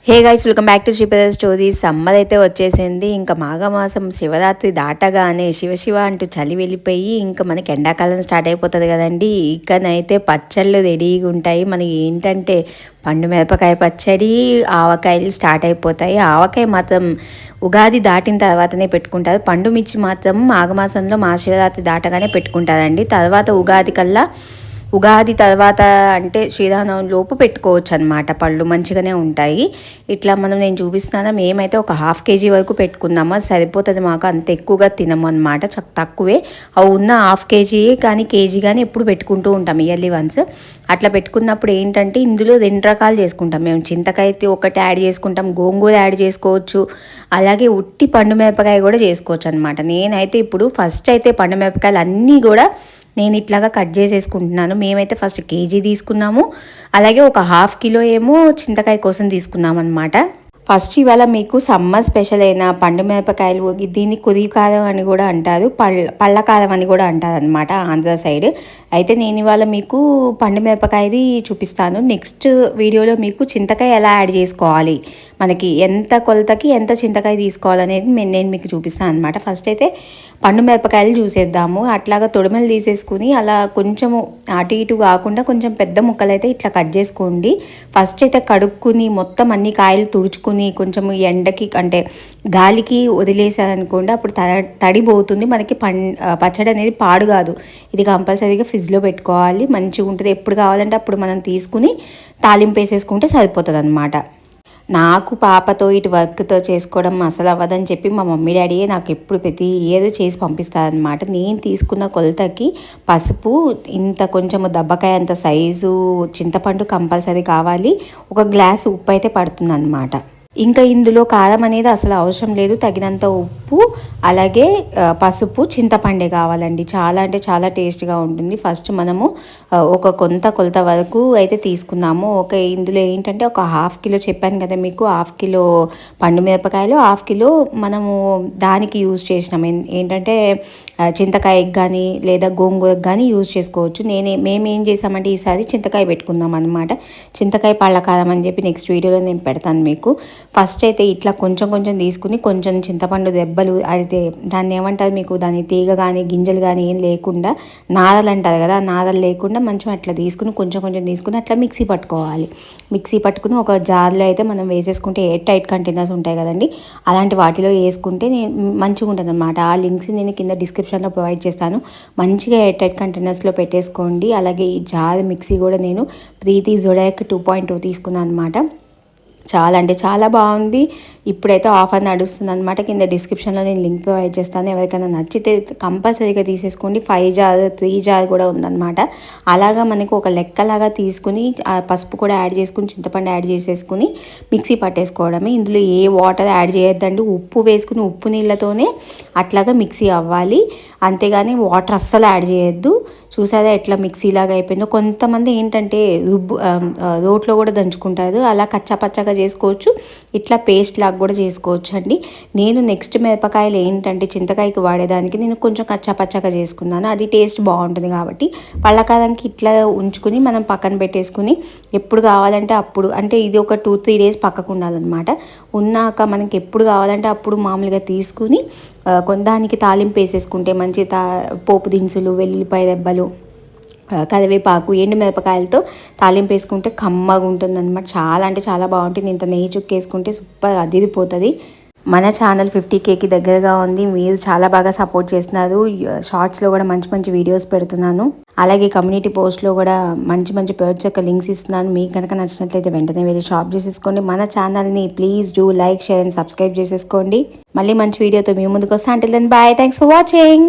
Hey guys, welcome back to Sripada stories. Summer అయితే వచ్చేసింది. ఇంకా మాఘమాసం శివరాత్రి దాటగానే శివ అంటూ చలి వెళ్ళిపోయి ఇంకా మనకి ఎండాకాలం స్టార్ట్ అయిపోతుంది కదండి. ఇకనైతే పచ్చళ్ళు రెడీగా ఉంటాయి. మనకి ఏంటంటే పండు మిరపకాయ పచ్చడి, ఆవకాయలు స్టార్ట్ అయిపోతాయి. ఆవకాయ మాత్రం ఉగాది దాటిన తర్వాతనే పెట్టుకుంటారు. పండు మిర్చి మాత్రం మాఘమాసంలో మహాశివరాత్రి దాటగానే పెట్టుకుంటారండి. తర్వాత ఉగాది తర్వాత అంటే శ్రీరామనవమి లోపు పెట్టుకోవచ్చు అనమాట. పళ్ళు మంచిగానే ఉంటాయి. ఇట్లా నేను చూపిస్తున్నాను. మేమైతే ఒక ½ కేజీ వరకు పెట్టుకున్నాము. అది సరిపోతుంది మాకు, అంత ఎక్కువగా తినము అనమాట. తక్కువే అవి ఉన్న ½ కేజీ కానీ కేజీ కానీ ఎప్పుడు పెట్టుకుంటూ ఉంటాం ఇయర్లీ వన్స్. అట్లా పెట్టుకున్నప్పుడు ఏంటంటే ఇందులో 2 రకాలు చేసుకుంటాం మేము. చింతకాయ ఒకటి యాడ్ చేసుకుంటాం, గోంగూర యాడ్ చేసుకోవచ్చు, అలాగే ఉట్టి పండు మిరపకాయ కూడా చేసుకోవచ్చు అనమాట. నేనైతే ఇప్పుడు ఫస్ట్ అయితే పండు మిరపకాయలు అన్నీ కూడా నేను ఇట్లాగా కట్ చేసేసుకుంటున్నాను. మేమైతే ఫస్ట్ కేజీ తీసుకున్నాము, అలాగే ఒక ½ కిలో ఏమో చింతకాయ కోసం తీసుకున్నాం అనమాట. ఫస్ట్ ఇవాళ మీకు సమ్మర్ స్పెషల్ అయిన పండు మిరపకాయలు, దీన్ని కుదిరి కారం అని కూడా అంటారు, పళ్ళ కారం అని కూడా అంటారు అనమాట ఆంధ్ర సైడ్. అయితే నేను ఇవాళ మీకు పండు మిరపకాయది చూపిస్తాను. నెక్స్ట్ వీడియోలో మీకు చింతకాయ ఎలా యాడ్ చేసుకోవాలి, మనకి ఎంత కొలతకి ఎంత చింతకాయ తీసుకోవాలనేది నేను మీకు చూపిస్తాను అనమాట. ఫస్ట్ అయితే పండు మిరపకాయలు చూసేద్దాము. అట్లాగా తొడిమలు తీసేసుకుని అలా కొంచెము అటు ఇటు కాకుండా కొంచెం పెద్ద ముక్కలు అయితే ఇట్లా కట్ చేసుకోండి. ఫస్ట్ అయితే కడుక్కుని మొత్తం అన్ని కాయలు తుడుచుకుని కొంచెం ఎండకి అంటే గాలికి వదిలేసారనుకోండి, అప్పుడు తడిపోతుంది మనకి. పచ్చడి అనేది పాడు కాదు. ఇది కంపల్సరీగా ఫ్రిడ్జ్లో పెట్టుకోవాలి, మంచిగా ఉంటుంది. ఎప్పుడు కావాలంటే అప్పుడు మనం తీసుకుని తాలింపు వేసేసుకుంటే సరిపోతుంది అనమాట. నాకు పాపతో ఇటు వర్క్తో చేసుకోవడం అసలు అవ్వదని చెప్పి మా మమ్మీ డాడీ నాకు ఎప్పుడు ప్రతి ఇయర్ చేసి పంపిస్తారనమాట. నేను తీసుకున్న కొలతకి పసుపు ఇంత, కొంచెము దబ్బకాయ అంత సైజు చింతపండు కంపల్సరీ కావాలి, ఒక గ్లాసు ఉప్పు అయితే పడుతుందన్నమాట. ఇంకా ఇందులో కారం అనేది అసలు అవసరం లేదు, తగినంత ఉప్పు అలాగే పసుపు, చింతపండే కావాలండి. చాలా అంటే చాలా టేస్ట్గా ఉంటుంది. ఫస్ట్ మనము ఒక కొలత వరకు అయితే తీసుకున్నాము. ఇందులో ఏంటంటే ఒక ½ కిలో చెప్పాను కదా మీకు, ½ కిలో పండు మిరపకాయలు, ½ కిలో మనము దానికి యూజ్ చేసినాం. ఏంటంటే చింతకాయకి కానీ లేదా గోంగూరకు కానీ యూజ్ చేసుకోవచ్చు. మేమేం చేసామంటే ఈసారి చింతకాయ పెట్టుకుందాం అనమాట. చింతకాయ పళ్ళ కారం అని చెప్పి నెక్స్ట్ వీడియోలో నేను పెడతాను మీకు. ఫస్ట్ అయితే ఇట్లా కొంచెం కొంచెం తీసుకుని కొంచెం చింతపండు దెబ్బలు అయితే దాన్ని ఏమంటారు మీకు, దాని తీగ కానీ గింజలు కానీ ఏం లేకుండా, నారలు అంటారు కదా, నారలు లేకుండా మంచిగా అట్లా తీసుకుని కొంచెం కొంచెం తీసుకుని అట్లా మిక్సీ పట్టుకోవాలి. మిక్సీ పట్టుకుని ఒక జార్లో అయితే మనం వేసేసుకుంటే ఎయిర్ టైట్ కంటైనర్స్ ఉంటాయి కదండి, అలాంటి వాటిలో వేసుకుంటే మంచిగా ఉంటుంది అనమాట. ఆ లింక్స్ నేను కింద డిస్క్రిప్షన్లో ప్రొవైడ్ చేస్తాను. మంచిగా ఎయిర్ టైట్ కంటైనర్స్లో పెట్టేసుకోండి. అలాగే ఈ జార్ మిక్సీ కూడా నేను ప్రీతి జొడాక్ 2.2 తీసుకున్నాను అనమాట. చాలా అంటే చాలా బాగుంది. ఇప్పుడైతే ఆఫర్ నడుస్తుంది అనమాట. కింద డిస్క్రిప్షన్లో నేను లింక్ ప్రొవైడ్ చేస్తాను. ఎవరికైనా నచ్చితే కంపల్సరీగా తీసేసుకోండి. 5 జార్ 3 జార్ కూడా ఉందన్నమాట. అలాగా మనకు ఒక లెక్కలాగా తీసుకుని పసుపు కూడా యాడ్ చేసుకుని చింతపండు యాడ్ చేసేసుకుని మిక్సీ పట్టేసుకోవడమే. ఇందులో ఏ వాటర్ యాడ్ చేయొద్దండి. ఉప్పు వేసుకుని ఉప్పు నీళ్ళతోనే అట్లాగా మిక్సీ అవ్వాలి, అంతేగాని వాటర్ అస్సలు యాడ్ చేయొద్దు. చూసారా ఎట్లా మిక్సీలాగా అయిపోయిందో. కొంతమంది ఏంటంటే రోట్లో కూడా దంచుకుంటారు, అలా కచ్చాపచ్చగా చేసుకోవచ్చు, ఇట్లా పేస్ట్ లాగా కూడా చేసుకోవచ్చు అండి. నేను నెక్స్ట్ మిరపకాయలు ఏంటంటే చింతకాయకి వాడేదానికి నేను కొంచెం కచ్చాపచ్చగా చేసుకున్నాను, అది టేస్ట్ బాగుంటుంది కాబట్టి. పళ్ళకారానికి ఇట్లా ఉంచుకుని మనం పక్కన పెట్టేసుకుని ఎప్పుడు కావాలంటే అప్పుడు, అంటే ఇది ఒక 2-3 డేస్ పక్కకు ఉండాలన్నమాట. ఉన్నాక మనకి ఎప్పుడు కావాలంటే అప్పుడు మామూలుగా తీసుకుని దానికి తాలింపు వేసేసుకుంటే మంచి పోపు దినుసులు, వెల్లుల్లిపాయ దెబ్బలు, కరివేపాకు, ఎండు మిరపకాయలతో తాలింపు వేసుకుంటే కమ్మగా ఉంటుంది అనమాట. చాలా అంటే చాలా బాగుంటుంది. ఇంత నెయ్యి చుక్కేసుకుంటే సూపర్ అదిరిపోతుంది. మన ఛానల్ 50Kకి దగ్గరగా ఉంది. మీరు చాలా బాగా సపోర్ట్ చేస్తున్నారు. షార్ట్స్లో కూడా మంచి మంచి వీడియోస్ పెడుతున్నాను, అలాగే కమ్యూనిటీ పోస్ట్లో కూడా మంచి మంచి ప్రొడక్ట్స్ యొక్క లింక్స్ ఇస్తున్నాను. మీకు కనుక నచ్చినట్లయితే వెంటనే వెళ్ళి షాప్ చేసేసుకోండి. మన ఛానల్ని please do like, share and subscribe చేసేసుకోండి. మళ్ళీ మంచి వీడియోతో మీ ముందుకు వస్తాను. Until then bye, thanks for watching.